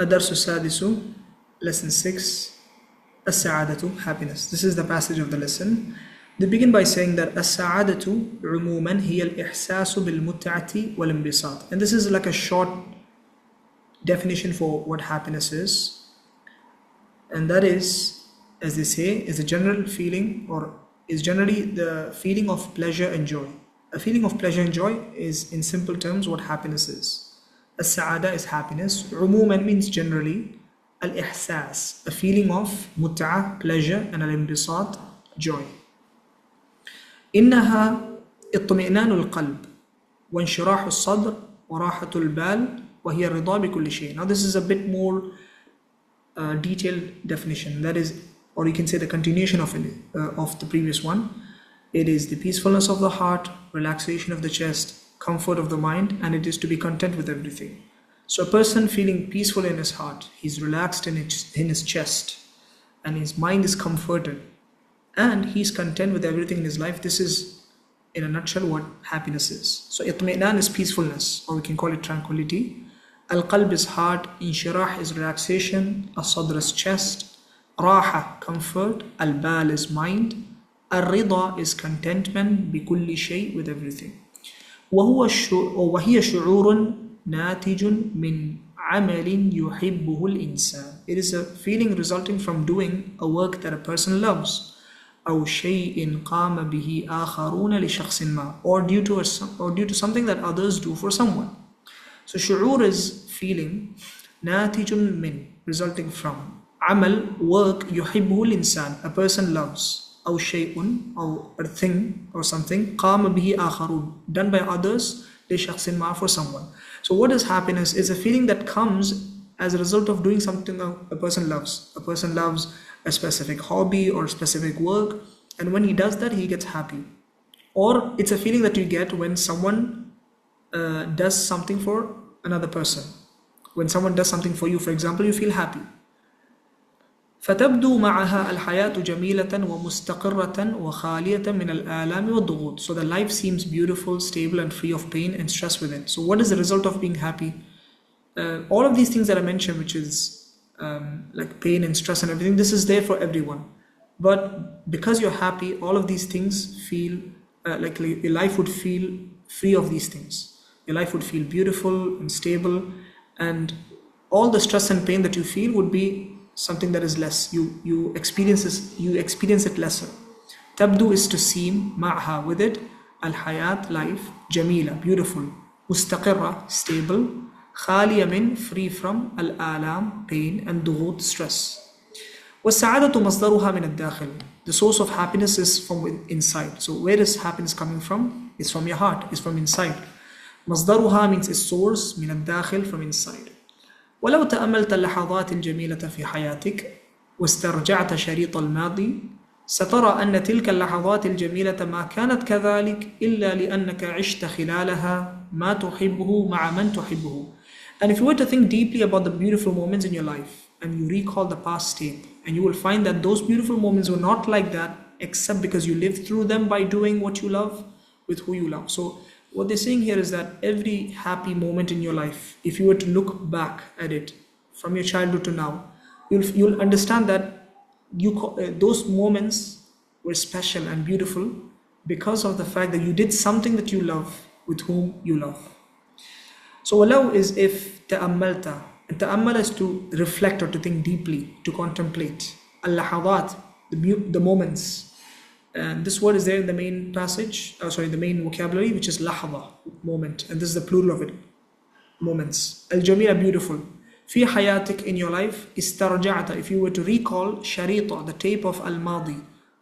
الدرس السادس, lesson 6, السعادة, happiness. This is the passage of the lesson. They begin by saying that السعادة عموما هي الإحساس بالمتعة والانبساط. And this is like a short definition for what happiness is. And that is, as they say, is a general feeling, or is generally the feeling of pleasure and joy. A feeling of pleasure and joy is, in simple terms, what happiness is. As-sa'ada is happiness. Umuman means generally. Al-ihsas, a feeling of mut'a, pleasure, and al-inbisat, joy. إنها اطمئنان القلب وانشراح الصدر وراحة البال وهي الرضا بكل شيء. Now this is a bit more detailed definition. That is, or you can say the continuation of the previous one. It is the peacefulness of the heart, relaxation of the chest, comfort of the mind, and it is to be content with everything. So a person feeling peaceful in his heart, he's relaxed in his chest, and his mind is comforted, and he's content with everything in his life. This is, in a nutshell, what happiness is. So itmi'nan is peacefulness, or we can call it tranquility. Al-qalb is heart, inshirah is relaxation, as-sadr is chest, raha, comfort, al-bal is mind, al-rida is contentment, bikulli shay, with everything. وهي شعور ناتج من عمل يحبه الإنسان. It is a feeling resulting from doing a work that a person loves. أو شيء قام به آخرون لشخص ما, or due to something that others do for someone. So شعور is feeling, ناتج من, resulting from, عمل, work, يحبه الإنسان, a person loves, أو شيء, or a thing or something, قام به آخرون, done by others, لشخص ما, for someone. So what is happiness? Is a feeling that comes as a result of doing something a person loves. A person loves a specific hobby or specific work, and when he does that, he gets happy. Or it's a feeling that you get when someone does something for another person. When someone does something for you, for example, you feel happy. فتبدو معها الحياة جميلة ومستقرة وخالية من الآلام والضغوط. So the life seems beautiful, stable, and free of pain and stress within. So what is the result of being happy? All of these things that I mentioned, which is like pain and stress and everything, this is there for everyone. But because you're happy, all of these things feel like your life would feel free of these things. Your life would feel beautiful and stable, and all the stress and pain that you feel would be something that is less. You experience it lesser. Tabdu is to seem, ma'ha, with it, al-hayat, life, jamila, beautiful, mustaqirra, stable, khaliya min, free from, al-alam, pain, and dughut, stress. وَالسَّعَادَةُ مَصْدَرُهَا مِنَ الدَّاخِلِ. The source of happiness is from inside. So where is happiness coming from? It's from your heart, it's from inside. مصدرها means its source, من الداخل, from inside. ولو تأملت اللحظات الجميلة في حياتك واسترجعت شريط الماضي سترى أن تلك اللحظات الجميلة ما كانت كذلك إلا لأنك عشت خلالها ما تحبه مع من تحبه. And if you were to think deeply about the beautiful moments in your life and you recall the past state, and you will find that those beautiful moments were not like that except because you lived through them by doing what you love with who you love. So what they're saying here is that every happy moment in your life, if you were to look back at it from your childhood to now, you'll understand that those moments were special and beautiful because of the fact that you did something that you love with whom you love. So walau is if ta'ammalta, and ta'ammal is to reflect or to think deeply, to contemplate. Al-lahadat, the moments. And this word is there in the main passage, the main vocabulary, which is lahada, moment. And this is the plural of it, moments. Al-jamila, beautiful. Fi hayatik, in your life, istarja'ata, if you were to recall, sharita, the tape of al-madi,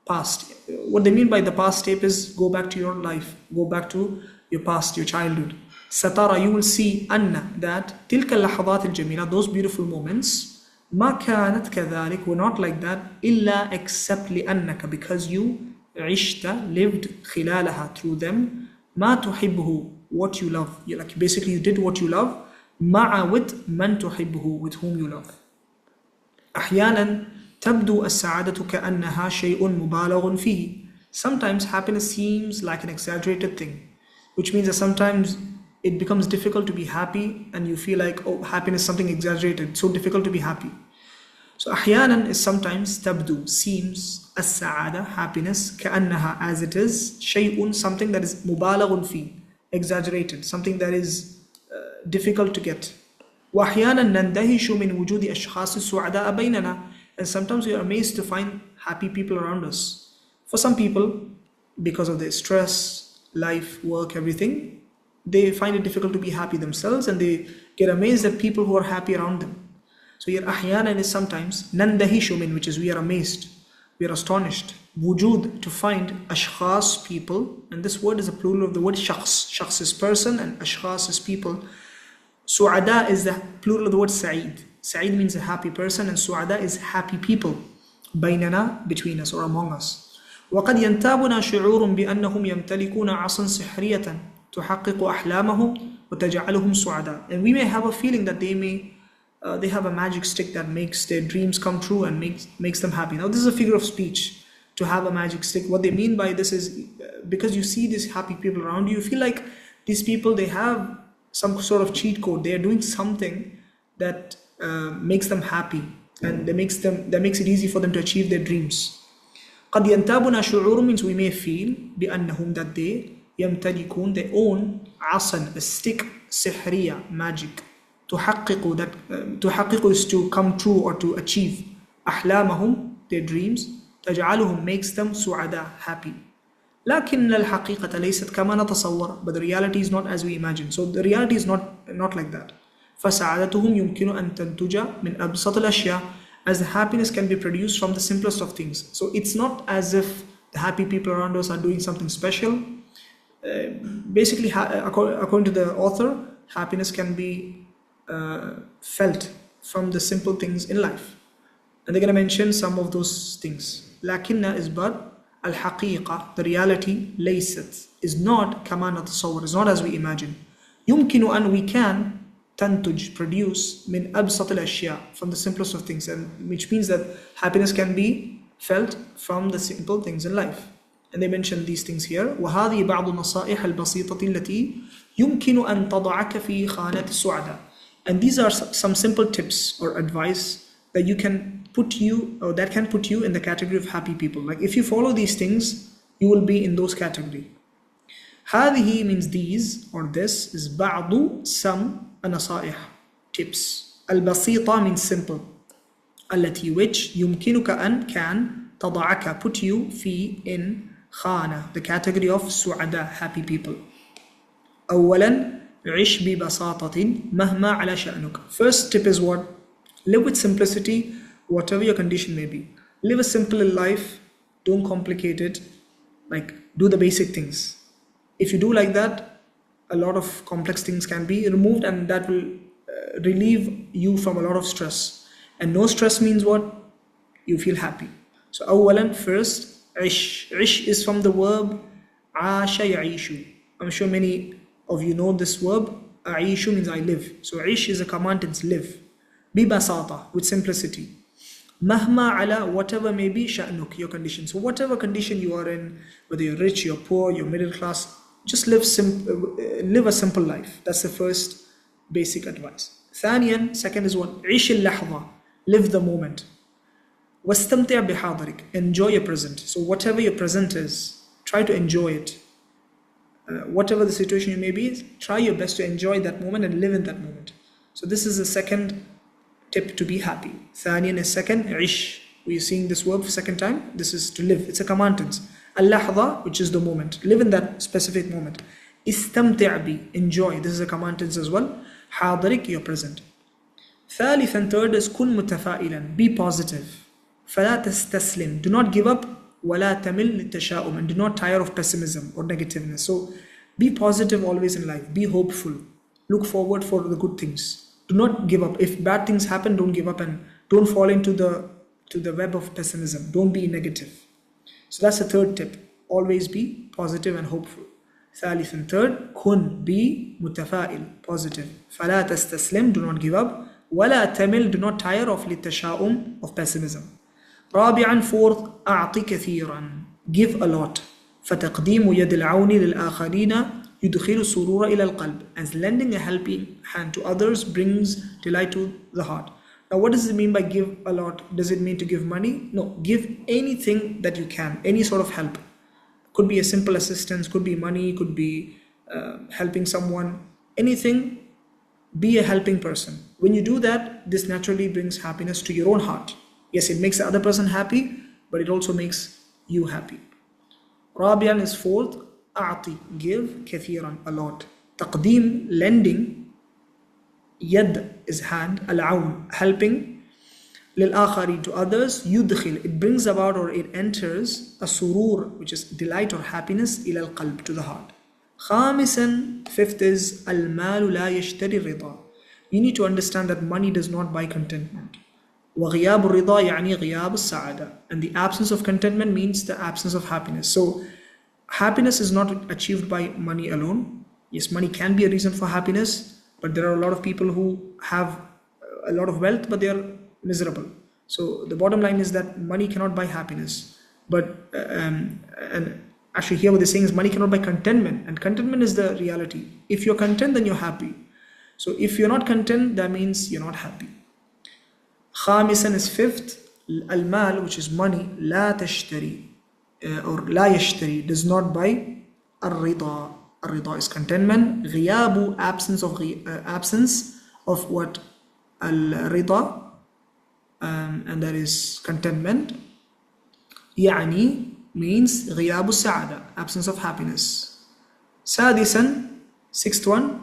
past. What they mean by the past tape is go back to your life, go back to your past, your childhood. Satara, you will see, anna, that tilka al-lahadat al-jamila, those beautiful moments, ma kanat kadhalik, were not like that, illa except li'annaka, because you عشت, lived, خلالها, through them, ما تحبه, what you love. Like basically you did what you love, مع, with, من تحبه, with whom you love. أحيانا تبدو السعادة كأنها شيء مبالغ فيه. Sometimes happiness seems like an exaggerated thing, which means that sometimes it becomes difficult to be happy, and you feel like, oh, happiness is something exaggerated, so difficult to be happy. So أحيانا is sometimes تبدو, seems, السعادة, happiness, كأنها, as it is, شيء, something that is مبالغ فيه, exaggerated, something that is difficult to get. وأحيانا نندهش من وجود أشخاص سعداء بيننا, and sometimes we are amazed to find happy people around us. For some people, because of their stress, life, work, everything, they find it difficult to be happy themselves, and they get amazed at people who are happy around them. So here أحيانا is sometimes نندهش من, which is we are amazed, we are astonished. وجود, to find, أشخاص, people, and this word is a plural of the word شخص. شخص is person and أشخاص is people. سعداء is the plural of the word سعيد. سعيد means a happy person, and سعداء is happy people. بيننا, between us or among us. وقد ينتابنا شعور بأنهم يمتلكون عصا سحرية تحقق أحلامهم وتجعلهم سعداء. And we may have a feeling that they have a magic stick that makes their dreams come true and makes them happy. Now this is a figure of speech, to have a magic stick. What they mean by this is, because you see these happy people around you, you feel like these people, they have some sort of cheat code. They are doing something that makes them happy, and that makes it easy for them to achieve their dreams. قد ينتابنا شعور means we may feel بأنهم, that they يمتلكون, they own عصا, a stick, سحرية, magic. تحقق, that تحقق is to come true or to achieve. أحلامهم, their dreams. تجعلهم, makes them سعداء, happy. لكن الحقيقة ليست كما نتصور, but the reality is not as we imagine. So the reality is not like that. فسعادتهم يمكن أن تنتج من أبسط الأشياء, as the happiness can be produced from the simplest of things. So it's not as if the happy people around us are doing something special. Basically, according to the author, happiness can be felt from the simple things in life. And they're going to mention some of those things. لكن is but, الحقيقة, the reality, ليست, is not كما نتصور, is not as we imagine. يمكن أن, we can, تنتج, produce, من أبسط الأشياء, from the simplest of things, and which means that happiness can be felt from the simple things in life. And they mention these things here. وهذه بعض النصائح البسيطة التي يمكن أن تضعك في خانة السعداء. And these are some simple tips or advice that you can put you, or that can put you in the category of happy people. Like if you follow these things, you will be in those category. هذه means these or this, is بعض, some, النصائح, tips. البسيطة means simple. التي, which, يمكنك أن, can, تضعك, put you, في, in, خانة, the category of سعداء, happy people. أولا, عش ببساطة مهما على شأنك. First tip is what? Live with simplicity, whatever your condition may be. Live a simple life, don't complicate it, like do the basic things. If you do like that, a lot of complex things can be removed, and that will relieve you from a lot of stress. And no stress means what? You feel happy. So أولا, first, عش. عش is from the verb عاش يعيش. I'm sure many of you know this verb. أعيش means I live. So عش is a command tense, live. ببساطة, with simplicity. مهما على, whatever may be, شأنك, your condition. So whatever condition you are in, whether you're rich, you're poor, you're middle class, just live a simple life. That's the first basic advice. ثانيا, second is what? عيش اللحظة, live the moment. واستمتع بحاضرك, enjoy your present. So whatever your present is, try to enjoy it. Whatever the situation you may be, try your best to enjoy that moment and live in that moment. So this is the second tip to be happy. ثانيا is second, عيش. We're seeing this verb for second time. This is to live. It's a command tense. اللحظة, which is the moment. Live in that specific moment. استمتع بي, enjoy. This is a command tense as well. حاضرك, your present. ثالثا, third is كن متفائلا, be positive. فلا تستسلم, do not give up. ولا تمل للتشاؤم, and do not tire of pessimism or negativeness. So be positive always in life. Be hopeful. Look forward for the good things. Do not give up. If bad things happen, don't give up, and don't fall into the web of pessimism. Don't be negative. So that's the third tip. Always be positive and hopeful. ثالثا, third, كن, be متفائل, positive. فلا تستسلم, do not give up. ولا تمل, do not tire of للتشاؤم, of pessimism. رابعا, fourth, أعطي كثيرا, give a lot. فتقديم يد العون للآخرين يدخل السرور إلى القلب, as lending a helping hand to others brings delight to the heart. Now, what does it mean by give a lot? Does it mean to give money? No, give anything that you can, any sort of help. Could be a simple assistance, could be money, could be helping someone, anything. Be a helping person. When you do that, this naturally brings happiness to your own heart. Yes, it makes the other person happy, but it also makes you happy. Rabian is fourth. أعطي, give, كثيرا, a lot. تقديم, lending. يد is hand. العون, helping. للآخرين, to others. يدخل, it brings about or it enters. السرور, which is delight or happiness. إلى القلب, to the heart. خامسا, fifth is المال لا يشتري الرضا. You need to understand that money does not buy contentment. وغياب الرضا يعني غياب السعادة. And the absence of contentment means the absence of happiness. So happiness is not achieved by money alone. Yes, money can be a reason for happiness, but there are a lot of people who have a lot of wealth, but they are miserable. So the bottom line is that money cannot buy happiness. But and actually here what they're saying is money cannot buy contentment, and contentment is the reality. If you're content, then you're happy. So if you're not content, that means you're not happy. خامسا is fifth. Al-mal, which is money, لا تشتري or لا يشتري, does not buy الرضا. الرضا is contentment. غياب, absence of what? الرضا, and that is contentment. يعني means غياب السعادة, absence of happiness. سادسا, sixth one,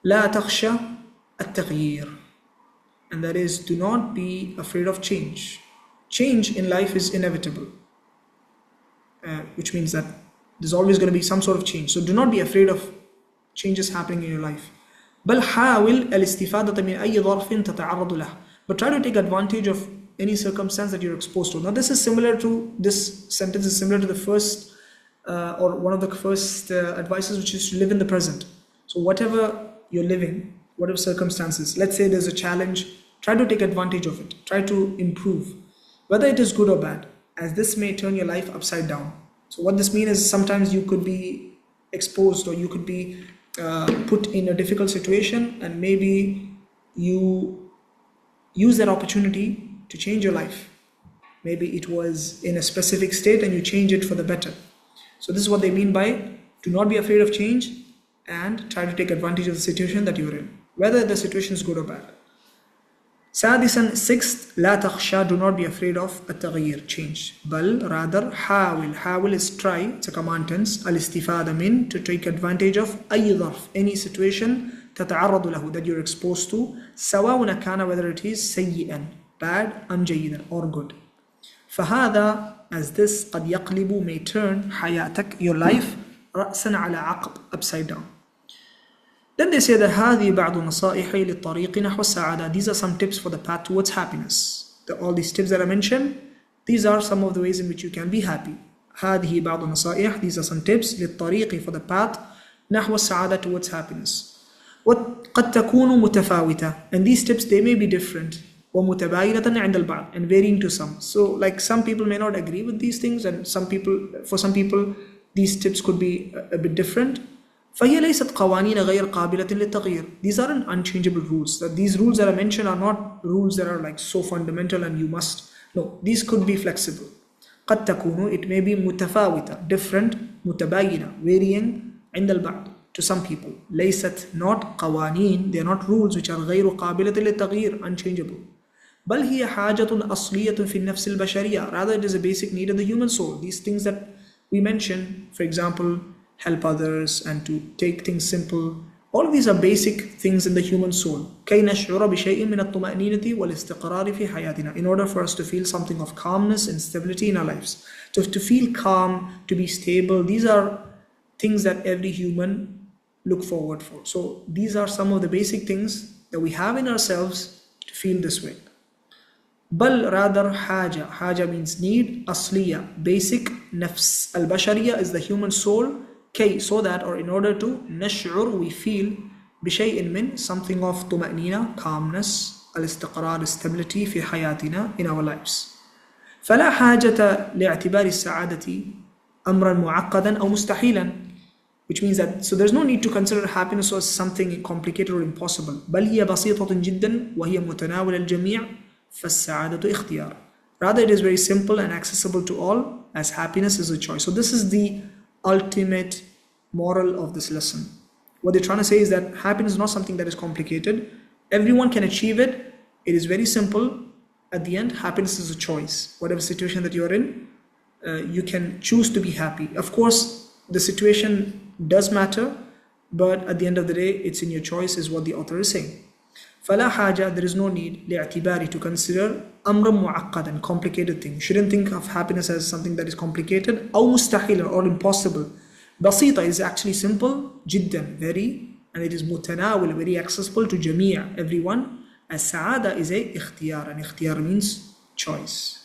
لا تخشى التغيير, and that is do not be afraid of change. Change in life is inevitable, which means that there's always going to be some sort of change. So do not be afraid of changes happening in your life. بل حاول الاستفادة من أي ظرف تتعرض له, but try to take advantage of any circumstance that you're exposed to. Now this sentence is similar to the first or one of the first advices, which is to live in the present. So whatever you're living, whatever circumstances, let's say there's a challenge, try to take advantage of it. Try to improve, whether it is good or bad, as this may turn your life upside down. So what this means is sometimes you could be exposed, or you could be put in a difficult situation, and maybe you use that opportunity to change your life. Maybe it was in a specific state and you change it for the better. So this is what they mean by do not be afraid of change, and try to take advantage of the situation that you're in, whether the situation is good or bad. سادسا, sixth, لا تخشى, do not be afraid of التغيير, change. بل rather حاول. حاول is try, it's a command tense. الاستفادة من, to take advantage of أي ظرف, any situation تتعرض له, that you're exposed to, سواء كان, whether it is سيئا, bad, أم جيدا, or good. فهذا, as this, قد يقلب, may turn حياتك, your life, رأسا على عقب, upside down. Then they say that هذه بعض النصائح للطريق نحو السعادة. These are some tips for the path towards happiness. All these tips that I mentioned, these are some of the ways in which you can be happy. هذه بعض النصائح, these are some tips للطريق, for the path نحو السعادة, towards happiness. وقد تكون متفاوتة, and these tips, they may be different. ومتباينة عند البعض, and varying to some. So like some people may not agree with these things, and for some people these tips could be a bit different. فهي ليست قوانين غير قابلة للتغيير. These aren't unchangeable rules. That these rules that I mentioned are not rules that are like so fundamental and you must. No, these could be flexible. قد تكون, it may be متفاوتة, different, متباينة, varying عند البعض, to some people. ليست, not قوانين, they are not rules which are غير قابلة للتغيير, unchangeable. بل هي حاجة أصلية في النفس البشرية. Rather, it is a basic need of the human soul. These things that we mentioned, for example, help others and to take things simple, all of these are basic things in the human soul. كي نشعر بشيء من الطمأنينة والاستقرار في حياتنا, in order for us to feel something of calmness and stability in our lives. To feel calm, to be stable, these are things that every human look forward for. So these are some of the basic things that we have in ourselves to feel this way. بل rather حاجة. حاجة means need. أصلية, basic. نفس البشرية is the human soul. كي, so that, or in order to, نشعر, we feel, بشيء من, something of طمأنينة, calmness, الاستقرار, stability في حياتنا, in our lives. فلا حاجة لاعتبار السعادة أمرا معقدا أو مستحيلا. which means that, so there's no need to consider happiness as something complicated or impossible. بل هي بسيطة جدا وهي متناول الجميع فالسعادة اختيار. Rather, it is very simple and accessible to all, as happiness is a choice. So this is the ultimate moral of this lesson. What they're trying to say is that happiness is not something that is complicated. Everyone can achieve it. It is very simple. At the end, happiness is a choice. Whatever situation that you're in, you can choose to be happy. Of course, the situation does matter, but at the end of the day, it's in your choice, is what the author is saying. فلا حاجة, there is no need لاعتباري, to consider أمرا معقدا, complicated thing. You shouldn't think of happiness as something that is complicated أو مستحيل or impossible. بسيطة is actually simple, جدا, very, and it is متناول, very accessible to جميع, everyone. السعادة is a اختيار, and اختيار means choice.